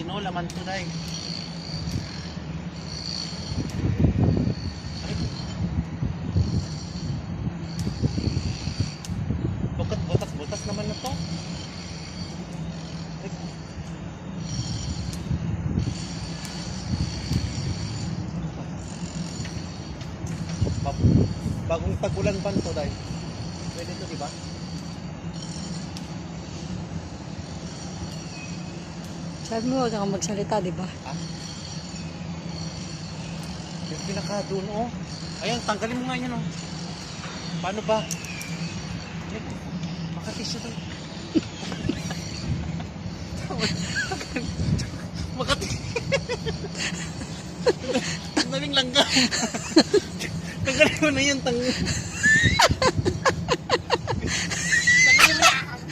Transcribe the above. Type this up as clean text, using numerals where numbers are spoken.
no, laman to dai. Butas naman na to. Bagong tagulan ba to dai? Pwede to, di ba? Sabi mo, huwag kang magsalita, di ba? Ah? Yung pinaka doon, oh. Ayan, tanggalin mo nga yan, oh. Paano ba? Makatisyo to. Makatisyo. Tanggalin lang ka. Tanggalin mo na yan,